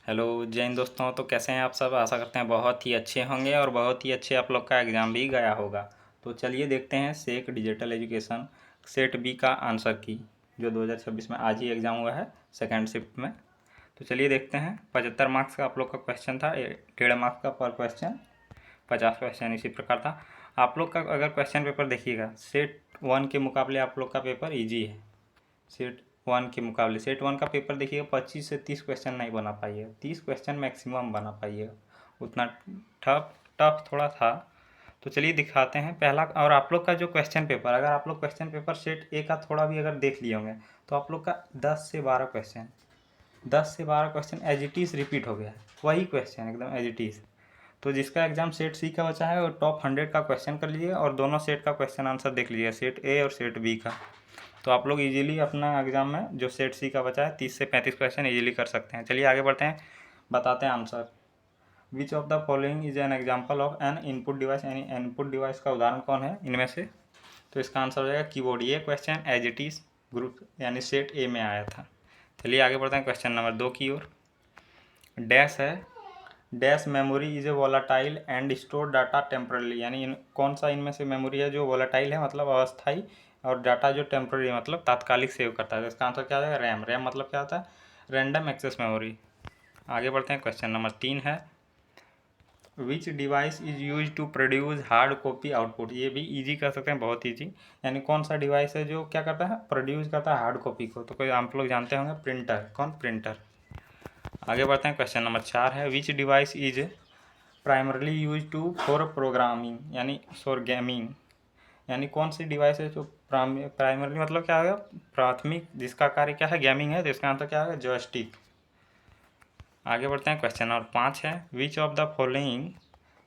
Hello जय हिंद दोस्तों। तो कैसे हैं आप सब? आशा करते हैं बहुत ही अच्छे होंगे और बहुत ही अच्छे आप लोग का एग्ज़ाम भी गया होगा। तो चलिए देखते हैं सेक डिजिटल एजुकेशन सेट बी का आंसर की, जो 2026 में आज ही एग्ज़ाम हुआ है सेकेंड शिफ्ट में। तो चलिए देखते हैं। 75 मार्क्स का आप लोग का क्वेश्चन था, 1.5 मार्क्स का पर क्वेश्चन, 50 क्वेश्चन इसी प्रकार था। आप लोग का अगर क्वेश्चन पेपर देखिएगा, सेट 1 के मुकाबले आप लोग का पेपर ईजी है। सेट 1 के मुकाबले सेट 1 का पेपर देखिएगा, 25 से 30 क्वेश्चन नहीं बना पाइएगा, 30 क्वेश्चन मैक्सिमम बना पाइएगा, उतना टफ थोड़ा था। तो चलिए दिखाते हैं पहला। और आप लोग का जो क्वेश्चन पेपर, अगर आप लोग क्वेश्चन पेपर सेट ए का थोड़ा भी अगर देख लिए होंगे तो आप लोग का 10 से 12 क्वेश्चन, 10 से 12 question as it is repeat हो गया है, वही क्वेश्चन एकदम एज इट इज़। तो जिसका एग्जाम सेट सी का बचा है वो टॉप 100 का क्वेश्चन कर लीजिए और दोनों सेट का क्वेश्चन आंसर देख लीजिए, सेट ए और सेट बी का। तो आप लोग इजीली अपना एग्जाम में जो सेट सी का बचा है 30 से 35 क्वेश्चन इजीली कर सकते हैं। चलिए आगे बढ़ते हैं, बताते हैं answer. Which of the following is an example of N input device, यानी इनपुट डिवाइस का उदाहरण कौन है इनमें से? तो इसका आंसर हो जाएगा कीबोर्ड। ये question as it is group यानी सेट ए में आया था। चलिए आगे बढ़ते हैं क्वेश्चन नंबर 2 की ओर। डैश है, dash memory is a volatile and store data temporarily, यानी कौन सा इनमें से मेमोरी है जो वोलाटाइल है मतलब अस्थाई, और डाटा जो टेम्पररी मतलब तात्कालिक सेव करता है? तो इसका आंसर क्या आ जाएगा? रैम। रैम मतलब क्या होता है? Random access memory. आगे बढ़ते हैं, क्वेश्चन नंबर 3 है, which device is use to produce hard copy output. ये भी इजी कर सकते हैं, बहुत ईजी। यानी कौन सा डिवाइस है जो क्या करता है? प्रोड्यूस करता है हार्ड कॉपी को। तो कोई आप लोग जानते होंगे, प्रिंटर। कौन? प्रिंटर। आगे बढ़ते हैं, क्वेश्चन नंबर 4 है, which device is primarily use to for programming, यानी फॉर गेमिंग। यानी कौन सी डिवाइस है जो प्राइमरली मतलब क्या होगा? प्राथमिक, जिसका कार्य क्या है? गेमिंग है। तो इसका आंसर क्या होगा? जॉयस्टिक। आगे बढ़ते हैं, क्वेश्चन नंबर 5 है, which of the following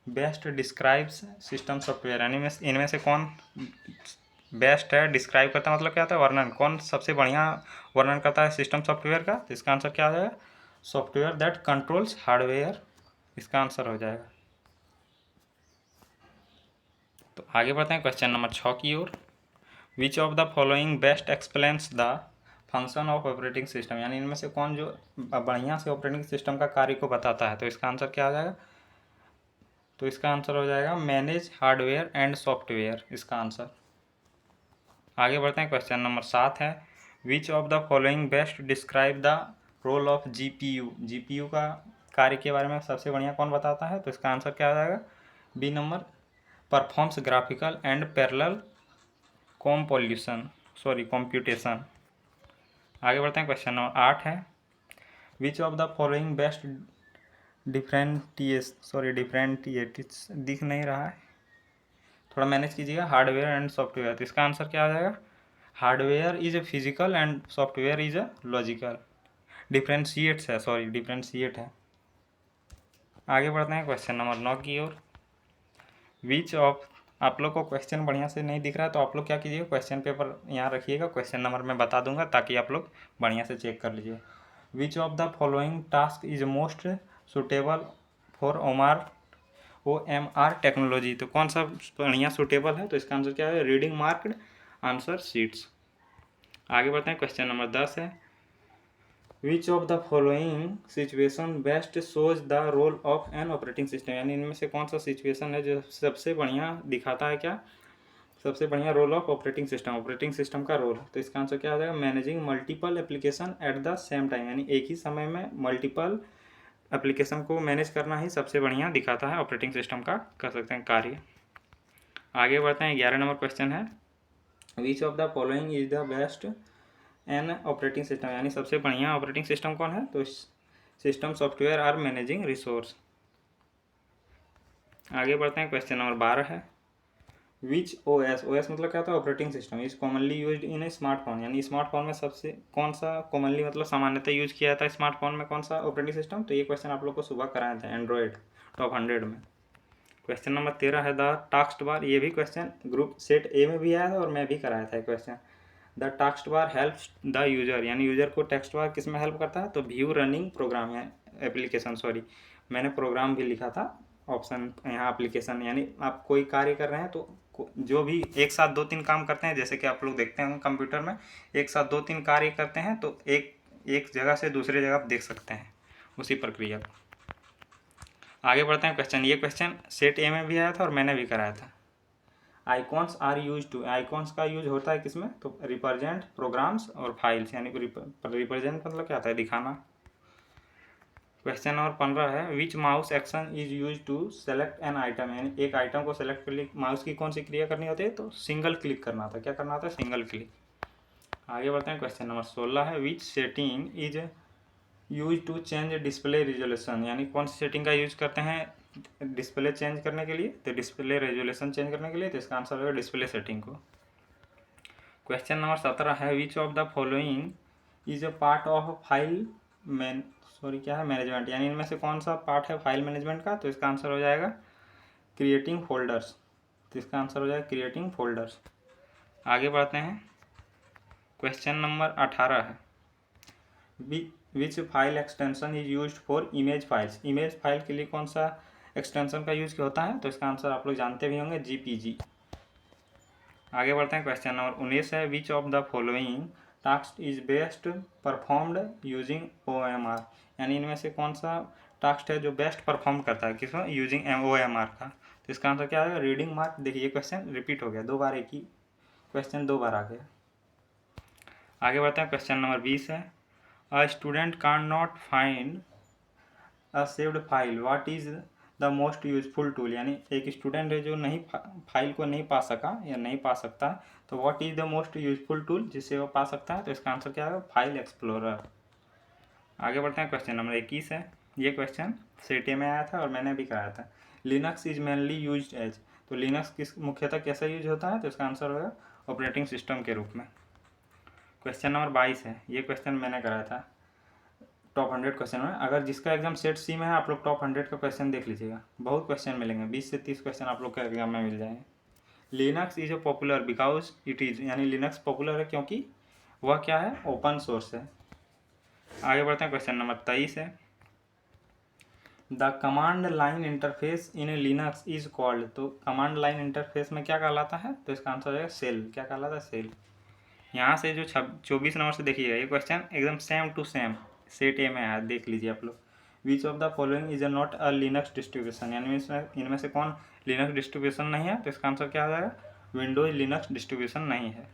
best describes system software, यानी इनमें से कौन बेस्ट है? डिस्क्राइब करता मतलब क्या होता है? वर्णन। कौन सबसे बढ़िया वर्णन करता है सिस्टम सॉफ्टवेयर का? तो इसका आंसर क्या आ जाएगा? सॉफ्टवेयर दैट कंट्रोल्स हार्डवेयर, इसका आंसर हो जाएगा। तो आगे बढ़ते हैं क्वेश्चन नंबर 6 की ओर। Which of the following best explains the function of operating system, यानी इनमें से कौन जो बढ़िया से ऑपरेटिंग सिस्टम का कार्य को बताता है? तो इसका आंसर क्या आ जाएगा? तो इसका आंसर हो जाएगा मैनेज हार्डवेयर एंड सॉफ्टवेयर, इसका आंसर। आगे बढ़ते हैं, क्वेश्चन नंबर 7 है, which of the following best describe the role of GPU. GPU का कार्य के बारे में सबसे बढ़िया कौन बताता है? तो इसका आंसर क्या आ जाएगा? B number, performs graphical and parallel computation. आगे बढ़ते हैं, क्वेश्चन नंबर 8 है, which of the following best differentiates दिख नहीं रहा है, थोड़ा मैनेज कीजिएगा, हार्डवेयर एंड सॉफ्टवेयर। तो इसका आंसर क्या आ जाएगा? Hardware is a physical and software is a logical. Differentiate है। आगे बढ़ते हैं क्वेश्चन नंबर 9 की ओर। विच ऑफ, आप लोग को क्वेश्चन बढ़िया से नहीं दिख रहा है तो आप लोग क्या कीजिएगा, क्वेश्चन पेपर यहाँ रखिएगा, क्वेश्चन नंबर मैं बता दूंगा ताकि आप लोग बढ़िया से चेक कर लीजिए। विच of the following task is most suitable for OMR technology. तो कौन सा बढ़िया सुटेबल है? तो इसका आंसर क्या है? Reading marked answer sheets. आगे बढ़ते हैं, क्वेश्चन नंबर 10 है, which of the following situation best shows the role of an operating system, यानी इनमें से कौन सा सिचुएशन है जो सबसे बढ़िया दिखाता है क्या? सबसे बढ़िया रोल ऑफ ऑपरेटिंग सिस्टम का रोल। तो इसका आंसर क्या हो जाएगा? Managing multiple application at the same time, यानी एक ही समय में मल्टीपल एप्लीकेशन को मैनेज करना ही सबसे बढ़िया दिखाता है ऑपरेटिंग सिस्टम का, कर सकते हैं कार्य। आगे बढ़ते हैं, 11 नंबर क्वेश्चन है, which of the following is the best an operating system, यानी सबसे बढ़िया ऑपरेटिंग सिस्टम कौन है? तो system software are managing resource. आगे बढ़ते हैं, क्वेश्चन नंबर 12 है, विच OS मतलब क्या होता है? Operating system is commonly used in A smartphone, यानी स्मार्टफोन में सबसे कौन सा कॉमनली मतलब सामान्यतः यूज किया जाता है स्मार्टफोन में, कौन सा ऑपरेटिंग सिस्टम? तो ये क्वेश्चन आप लोग को सुबह कराया था एंड्रॉयड टॉप 100 में। क्वेश्चन नंबर 13 है, द टास्क बार। ये भी क्वेश्चन ग्रुप सेट ए में भी आया था और मैं भी कराया था question. The task bar helps the user, यानी यूजर को टेक्स्ट बार किस में हेल्प करता है? तो व्यू रनिंग प्रोग्राम है एप्लीकेशन, मैंने प्रोग्राम भी लिखा था ऑप्शन यहाँ एप्लीकेशन, यानी आप कोई कार्य कर रहे हैं तो जो भी एक साथ 2-3 काम करते हैं, जैसे कि आप लोग देखते हैं कंप्यूटर में एक साथ 2-3 कार्य करते हैं तो एक जगह से दूसरे जगह आप देख सकते हैं, उसी प्रक्रिया को। आगे बढ़ते हैं क्वेश्चन। ये क्वेश्चन सेट ए में भी आया था और मैंने भी कराया था। Icons are use to, icons का यूज होता है किसमें, तो रिप्रेजेंट प्रोग्राम्स और फाइल्स, यानी रिप्रेजेंट मतलब क्या होता है, दिखाना। क्वेश्चन नंबर 15 है which mouse action is use to select an item, यानी एक आइटम को सेलेक्ट कर लिए माउस की कौन सी क्रिया करनी होती है, तो सिंगल क्लिक करना होता है। क्या करना होता है, सिंगल क्लिक। आगे बढ़ते हैं क्वेश्चन नंबर 16 है which setting is use to change display resolution, यानी कौन सी सेटिंग का यूज करते हैं डिस्प्ले चेंज करने के लिए, तो डिस्प्ले रेजोल्यूशन चेंज करने के लिए, तो इसका आंसर होगा डिस्प्ले सेटिंग को। क्वेश्चन नंबर 17 है which of the following is a part of file management, यानी इनमें से कौन सा पार्ट है फाइल मैनेजमेंट का, तो इसका आंसर हो जाएगा क्रिएटिंग फोल्डर्स, तो इसका आंसर हो जाएगा क्रिएटिंग फोल्डर्स। आगे बढ़ते हैं। क्वेश्चन नंबर 18 है which file extension is used for image files, image file के लिए कौन सा एक्सटेंशन का यूज होता है, तो इसका आंसर आप लोग जानते भी होंगे, जीपीजी। आगे बढ़ते हैं। क्वेश्चन नंबर 19 है which of the following task is best performed using OMR, यानी इनमें से कौन सा टास्क है जो बेस्ट परफॉर्म करता है किसमें, यूजिंग OMR का, तो इसका आंसर क्या है, रीडिंग मार्क। देखिए ये क्वेश्चन रिपीट हो गया, 2 बार एक ही क्वेश्चन 2 बार आ गया। आगे बढ़ते हैं। क्वेश्चन नंबर 20 है a student can not find a saved file what is the most useful tool, यानी एक स्टूडेंट है जो नहीं फाइल को नहीं पा सका या नहीं पा सकता, तो what is the most useful tool जिससे वो पा सकता है, तो इसका आंसर क्या है, फाइल एक्सप्लोरर। आगे बढ़ते हैं। क्वेश्चन नंबर 21 है, ये क्वेश्चन सीटी में आया था और मैंने भी कराया था। Linux is mainly use as, तो लिनक्स किस मुख्यतः कैसे यूज होता है, तो इसका आंसर होगा ऑपरेटिंग सिस्टम के रूप में। क्वेश्चन नंबर 22 है, ये क्वेश्चन मैंने कराया था टॉप 100 क्वेश्चन में। अगर जिसका एग्जाम सेट सी में है आप लोग टॉप 100 का क्वेश्चन देख लीजिएगा, बहुत क्वेश्चन मिलेंगे, 20 से 30 क्वेश्चन आप लोग का एग्जाम में मिल जाएंगे। Linux is a popular because it is, यानी लिनक्स पॉपुलर है क्योंकि वह क्या है, ओपन सोर्स है। आगे बढ़ते हैं। क्वेश्चन नंबर 23 है the command line interface in Linux is called, तो कमांड लाइन इंटरफेस में क्या कहलाता है, तो इसका आंसर है सेल। क्या कहलाता है, सेल। यहाँ से जो 24 नंबर से देखिएगा ये क्वेश्चन एकदम same to same set A में है, देख लीजिए आप लोग। Which of the following is not a Linux distribution, यानी इनमें से कौन लिनक्स डिस्ट्रीब्यूशन नहीं है, तो इसका आंसर क्या आ जाएगा, विंडोज लिनक्स डिस्ट्रीब्यूशन नहीं है।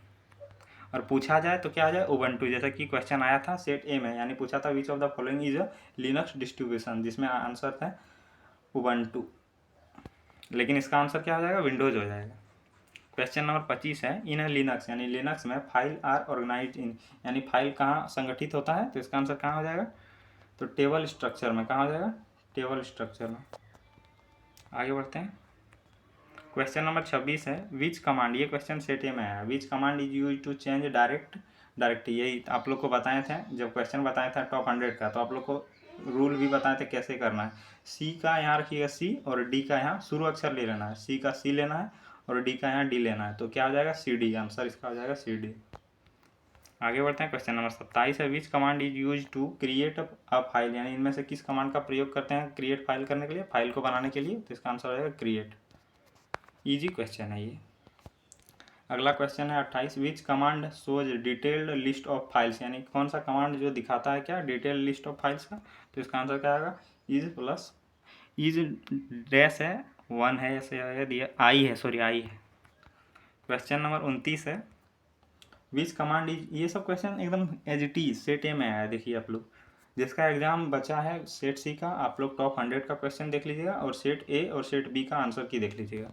और पूछा जाए तो क्या आ जाए, उबंटू, जैसा कि क्वेश्चन आया था सेट ए में, यानी पूछा था विच of the following is a Linux distribution, जिसमें आंसर था उबंटू, लेकिन इसका आंसर क्या हो जाएगा, विंडोज हो जाएगा। क्वेश्चन नंबर 25 है इन लिनक्स, यानी लिनक्स में फाइल आर ऑर्गेनाइज्ड इन, यानी फाइल कहाँ संगठित होता है, तो इसका आंसर कहाँ हो जाएगा, तो टेबल स्ट्रक्चर में। कहाँ हो जाएगा, टेबल स्ट्रक्चर में। आगे बढ़ते हैं। क्वेश्चन नंबर 26 है विच कमांड, ये क्वेश्चन सेट ए में है, which command is use to change direct, यही आप लोग को बताए थे जब क्वेश्चन बताया था टॉप 100 का, तो आप लोग को रूल भी बताए थे कैसे करना है। सी का यहाँ रखिएगा सी और डी का यहाँ शुरू अक्षर ले लेना है, सी का सी लेना है और डी का यहाँ डी लेना है, तो क्या हो जाएगा, CD, आंसर इसका हो जाएगा CD। आगे बढ़ते हैं। क्वेश्चन नंबर 27 है which command is use to create a file, यानी इनमें से किस कमांड का प्रयोग करते हैं क्रिएट फाइल करने के लिए, फाइल को बनाने के लिए, तो इसका आंसर हो जाएगा क्रिएट। ईजी क्वेश्चन है ये। अगला क्वेश्चन है 28 विच command shows detailed list of files, यानी कौन सा कमांड जो दिखाता है क्या, डिटेल्ड लिस्ट ऑफ फाइल्स का, तो इसका आंसर क्या आएगा, इज डैश है 1 है, ऐसे दिया आई है, सॉरी आई है। क्वेश्चन नंबर 29 है विच कमांड इज, ये सब क्वेश्चन एकदम as it is set A में आया है, देखिए आप लोग जिसका एग्जाम बचा है सेट सी का, आप लोग टॉप 100 का क्वेश्चन देख लीजिएगा और सेट ए और सेट बी का आंसर की देख लीजिएगा।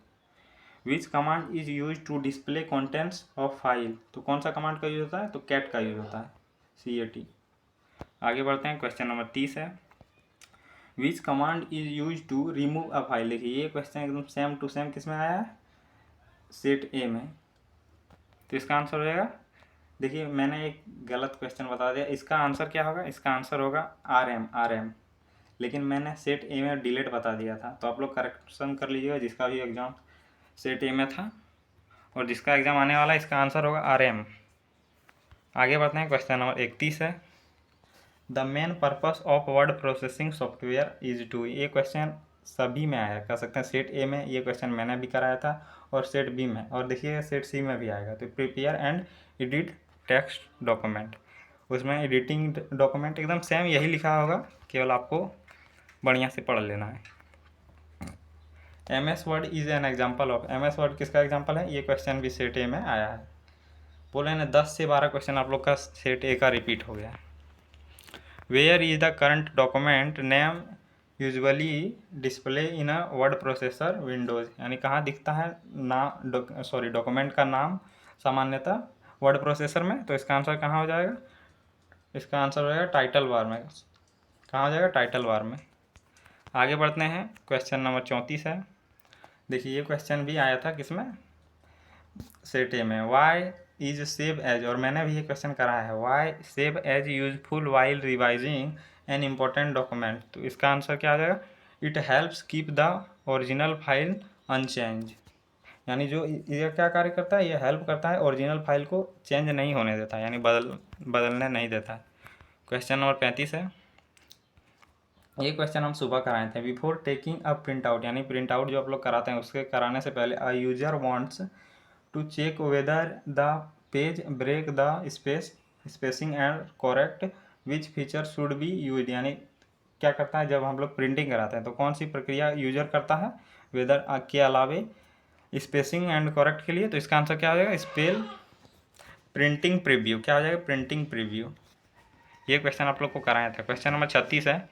Which command is use to display contents of file, तो कौन सा कमांड का यूज होता है, तो कैट का यूज होता है, CAT। आगे बढ़ते हैं। क्वेश्चन नंबर 30 है which command is use to remove a file, देखिए ये क्वेश्चन एकदम सेम टू सेम किस में आया है, सेट ए में, तो इसका आंसर हो जाएगा, देखिए मैंने एक गलत क्वेश्चन बता दिया, इसका आंसर क्या होगा, इसका आंसर होगा RM, लेकिन मैंने सेट ए में डिलीट बता दिया था, तो आप लोग करेक्शन कर लीजिएगा जिसका भी एग्जाम सेट ए में था और जिसका एग्जाम आने वाला है, इसका आंसर होगा RM। आगे बढ़ते हैं। क्वेश्चन नंबर 31 है the main purpose of word processing software is to, ये क्वेश्चन सभी में आया, कह सकते हैं सेट ए में ये क्वेश्चन मैंने भी कराया था और सेट बी में, और देखिए सेट सी में भी आएगा, तो prepare and edit text document, उसमें एडिटिंग डॉक्यूमेंट एकदम सेम यही लिखा होगा, केवल आपको बढ़िया से पढ़ लेना है। MS word is an example of, MS word किसका एग्जाम्पल है? ये क्वेश्चन भी सेट ए में आया है। बोले ना 10 से 12 क्वेश्चन आप लोग का सेट ए का रिपीट हो गया। Where is the current document name usually display in a word processor windows, यानी कहाँ दिखता है डॉक्यूमेंट का नाम सामान्यतः वर्ड प्रोसेसर में। तो इसका आंसर कहाँ हो जाएगा? इसका आंसर हो जाएगा टाइटल बार में। कहाँ हो जाएगा? टाइटल बार में। आगे बढ़ते हैं, क्वेश्चन नंबर 34 है। देखिए ये क्वेश्चन भी आया था किसमें? सेट ए में। वाई इज सेव एज, और मैंने भी ये क्वेश्चन कराया है, why save as useful while revising an important document. तो इसका आंसर क्या आ जाएगा? It helps keep the original file unchange, यानी जो ये क्या कार्य करता है? ये हेल्प करता है ओरिजिनल फाइल को चेंज नहीं होने देता, यानी बदलने नहीं देता। क्वेश्चन नंबर 35 है। ये क्वेश्चन हम सुबह कराए थे। Before taking a print out, यानी प्रिंट आउट जो आप लोग कराते हैं उसके कराने से पहले a user wants to check whether the page break the spacing and correct which feature should be use, यानी क्या करता है जब हम लोग प्रिंटिंग कराते हैं तो कौन सी प्रक्रिया यूजर करता है वेदर के अलावे स्पेसिंग एंड करेक्ट के लिए? तो इसका आंसर क्या हो जाएगा? Spell printing preview. क्या हो जाएगा? Printing preview. ये क्वेश्चन आप लोग को कराया था। क्वेश्चन नंबर 36 है।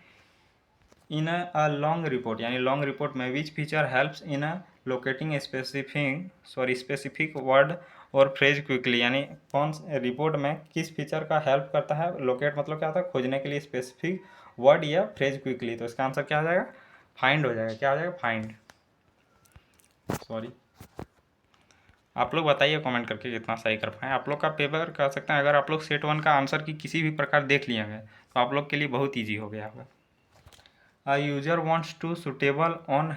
इन अ लॉन्ग रिपोर्ट, यानी लॉन्ग रिपोर्ट में which feature helps in a locating specific word और फ्रेज क्विकली, यानी कौन रिपोर्ट में किस फीचर का हेल्प करता है? लोकेट मतलब क्या होता है? खोजने के लिए स्पेसिफिक वर्ड या फ्रेज क्विकली। तो इसका आंसर क्या हो जाएगा? फाइंड हो जाएगा। क्या हो जाएगा? फाइंड। सॉरी, आप लोग बताइए कमेंट करके कितना सही कर पाए। आप लोग का पेपर कर सकते हैं, अगर आप लोग सेट 1 का आंसर की किसी भी प्रकार देख लिए हैं तो आप लोग के लिए बहुत ईजी हो गया होगा। A user wants to suitable on,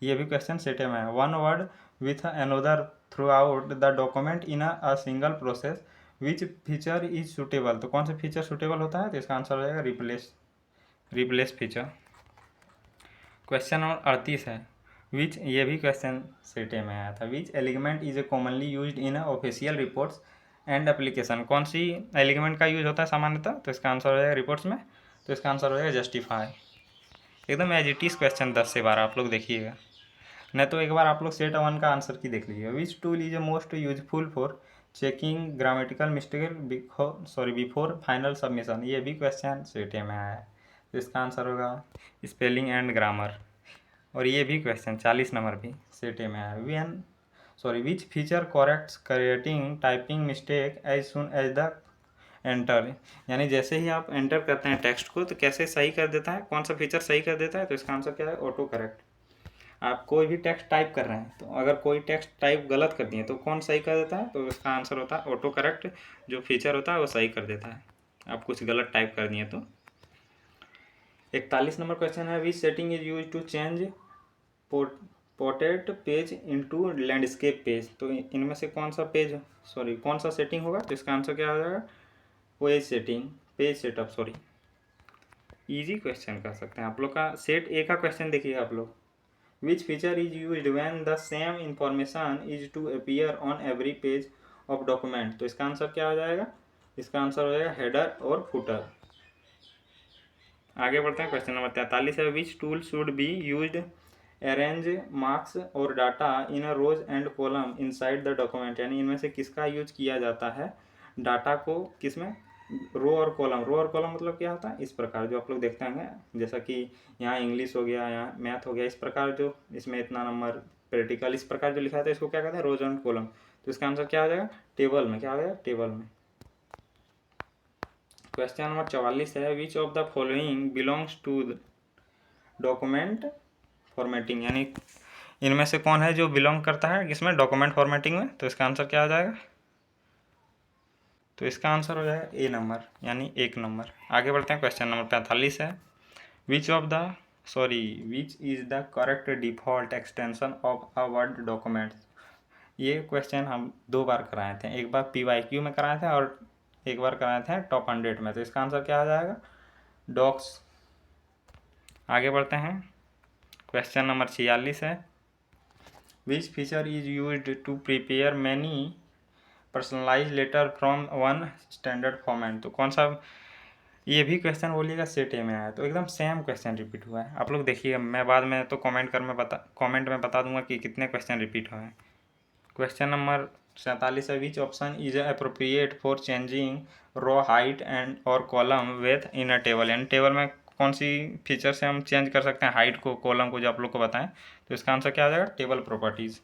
ये भी क्वेश्चन सेट में है, one word with another throughout the document in a single process which feature is suitable. तो कौन सा फीचर सुटेबल होता है? तो इसका आंसर हो जाएगा रिप्लेस फीचर। क्वेश्चन नंबर 38 है। विच, ये भी क्वेश्चन सेट में आया था। Which alignment is commonly used in official reports and application, कौन सी एलिगमेंट का यूज होता है सामान्यतः? तो इसका आंसर हो जाएगा रिपोर्ट्स में। तो इसका आंसर हो जाएगा जस्टिफाई। एकदम एज इट इज क्वेश्चन 10 से 12 आप लोग देखिएगा, नहीं तो एक बार आप लोग सेट 1 का आंसर की देख लीजिएगा। Which tool is most useful for checking grammatical mistake before final submission, ये भी क्वेश्चन सेट में आया है। तो इसका आंसर होगा स्पेलिंग एंड ग्रामर। और ये भी क्वेश्चन 40 नंबर भी सेट में आया। Which feature corrects creating typing mistake as soon as the enter, यानी जैसे ही आप एंटर करते हैं टेक्स्ट को तो कैसे सही कर देता है? कौन सा फीचर सही कर देता है? तो इसका आंसर क्या है? Auto correct. आप कोई भी टेक्स्ट टाइप कर रहे हैं तो अगर कोई टेक्स्ट टाइप गलत कर दिए तो कौन सही कर देता है? तो इसका आंसर होता है ऑटो करेक्ट, जो फीचर होता है वो सही कर देता है आप कुछ गलत टाइप कर दिए तो। 41 नंबर क्वेश्चन है। Which setting is use to change portrait page into landscape page, तो इनमें से कौन सा कौन सा सेटिंग होगा? तो इसका आंसर क्या हो जाएगा? Page setting, page setup. Sorry, easy question कर सकते हैं आप लोग का। सेट ए का क्वेश्चन देखिएगा आप लोग। Which feature is used when the same information is to appear on every page of document, तो इसका आंसर क्या हो जाएगा? इसका आंसर हो जाएगा हेडर और फुटर। आगे बढ़ते हैं, क्वेश्चन नंबर 43 है। Which tool should be used arrange marks और data in a rows and column inside the document, यानी इनमें से किसका यूज किया जाता है डाटा को किसमें? रो और कॉलम। रो और कॉलम मतलब क्या होता है? इस प्रकार जो आप लोग देखते हैं, जैसा कि यहाँ इंग्लिश हो गया, यहाँ मैथ हो गया, इस प्रकार जो इसमें इतना नंबर प्रैक्टिकल इस प्रकार जो लिखा था इसको क्या कहते हैं? रोज एंड कॉलम। तो इसका आंसर क्या हो जाएगा? टेबल में। क्या हो जाएगा? टेबल में। क्वेश्चन नंबर 44 है। Which of the following belongs to document formatting, यानी इनमें से कौन है जो बिलोंग करता है किसमें? डॉक्यूमेंट फॉर्मेटिंग में। तो इसका आंसर क्या हो जाएगा? तो इसका आंसर हो जाएगा ए नंबर, यानी 1 नंबर। आगे बढ़ते हैं, क्वेश्चन नंबर 45 है। Which is the correct default extension of a word document, ये क्वेश्चन हम 2 बार कराए थे, एक बार PYQ में कराए थे और एक बार कराए थे टॉप 100 में। तो इसका आंसर क्या आ जाएगा? डॉक्स। आगे बढ़ते हैं, क्वेश्चन नंबर 46 है। Which feature is used to prepare many personalize letter from one standard format. तो कौन सा, ये भी क्वेश्चन बोलिएगा सेट ए में आया, तो एकदम सेम क्वेश्चन रिपीट हुआ है। आप लोग देखिएगा, मैं बाद में तो कमेंट में बता दूंगा कि कितने क्वेश्चन रिपीट हुए हैं। क्वेश्चन नंबर 47 है, which option is appropriate for changing row height and और column within a table. यानी टेबल में कौन सी फीचर से हम चेंज कर सकते हैं हाइट को, कॉलम को, जो आप लोग को बताएं। तो इसका आंसर क्या आ जाएगा, टेबल प्रॉपर्टीज़।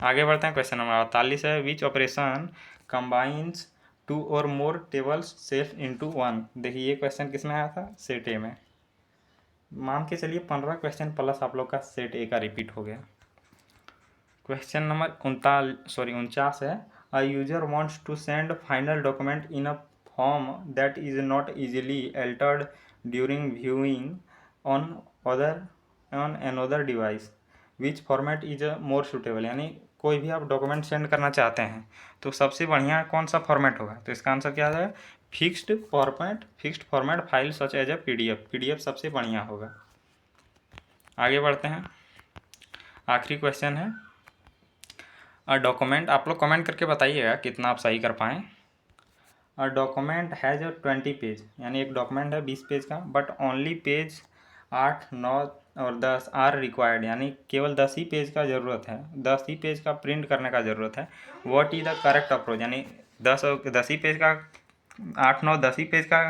आगे बढ़ते हैं, क्वेश्चन नंबर 48 है, विच ऑपरेशन कंबाइंस टू और मोर टेबल्स सेट इनटू वन। देखिए ये क्वेश्चन किस में आया था, सेट ए में। मान के चलिए 15 क्वेश्चन प्लस आप लोग का सेट ए का रिपीट हो गया। क्वेश्चन नंबर 49 है, a user wants to send final document in a form that is not easily altered during viewing on another device, which format is more suitable. यानी कोई भी आप डॉक्यूमेंट सेंड करना चाहते हैं तो सबसे बढ़िया कौन सा फॉर्मेट होगा। तो इसका आंसर क्या आ जाएगा, fixed format file such as a PDF सबसे बढ़िया होगा। आगे बढ़ते हैं, आखिरी क्वेश्चन है, डॉक्यूमेंट, आप लोग कमेंट करके बताइएगा कितना आप सही कर पाएँ। अ डॉक्यूमेंट हैज़ 20 पेज, यानी एक डॉक्यूमेंट है 20 पेज का, बट ओनली पेज 8, 9 और 10 आर रिक्वायर्ड, यानी केवल 10 ही पेज का ज़रूरत है, 10 ही पेज का प्रिंट करने का ज़रूरत है। What is the correct approach, यानी 10 ही पेज का, 8, 9, 10 ही पेज का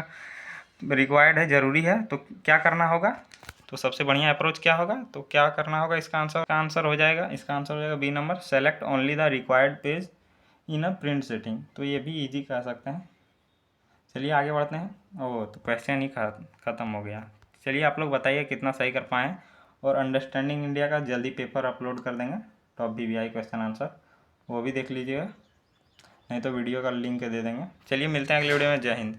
रिक्वायर्ड है, ज़रूरी है, तो क्या करना होगा। तो सबसे बढ़िया अप्रोच क्या होगा, तो क्या करना होगा, इसका आंसर हो जाएगा, B number, select only the required page in a print setting. तो ये भी इजी कह सकते हैं। चलिए आगे बढ़ते हैं। ओह, तो क्वेश्चन ही ख़त्म हो गया। चलिए आप लोग बताइए कितना सही कर पाएँ, और अंडरस्टैंडिंग इंडिया का जल्दी पेपर अपलोड कर देंगे, टॉप BVI क्वेश्चन आंसर, वो भी देख लीजिएगा, नहीं तो वीडियो का लिंक दे देंगे। चलिए मिलते हैं अगले वीडियो में, जय हिंद।